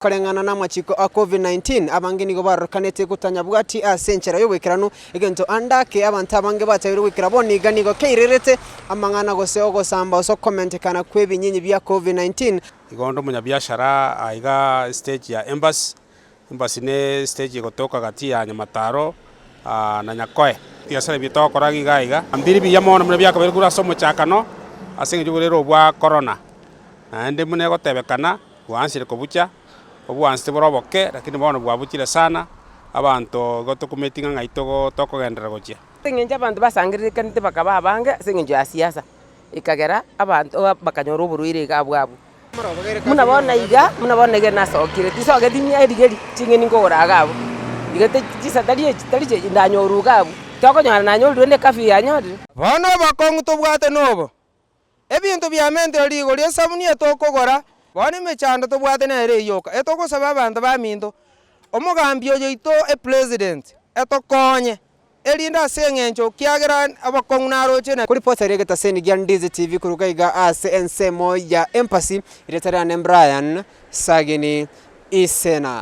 korengana na machiko a COVID-19 abange nigo barokanete gutanya bwati asenchera yobwekirano egento andake abantu abange batayiro wikira boniga nigo keirerete amangana gose ogosamba so comment kana kwebinyinyi bya COVID-19 igondo munyabiashara aiga stage ya embassy ne stage gotoka gati ya Nyamataro na Nyakoe biashara bitokora gigaiga ambiri biyamona mune byakabere gura somo chakano asenge jugurero bwa corona ande mune gotebekana wansire kobucha obwanste boroboke lakini bono bwabukire sana abantu gotokumetinga ngaito tokogendera gochia tengenja abantu basangirike nte bakaba abange sengenjo ya siasa ikagera abantu bakanyora uburuire gabwabo munabona ige nasokire tisoge dinya digeri tingeni ngora gabo igate tisadali ndanyoru gabo tokonyara nanyoru ende kafi yanyori bono bakongu tobwate nobo ebintu byamente ligo lya sabuni etokogora bono mechando tobwate nere yoka etokosaba abantu baminto omugambi oyo ito president etokonye elinda sengencho kiagera abakongu naroche na kuri posta regeta seni gya Ndizi TV kurugaiga ase ensemo ya embassy iretarane Brian Sagini Isena.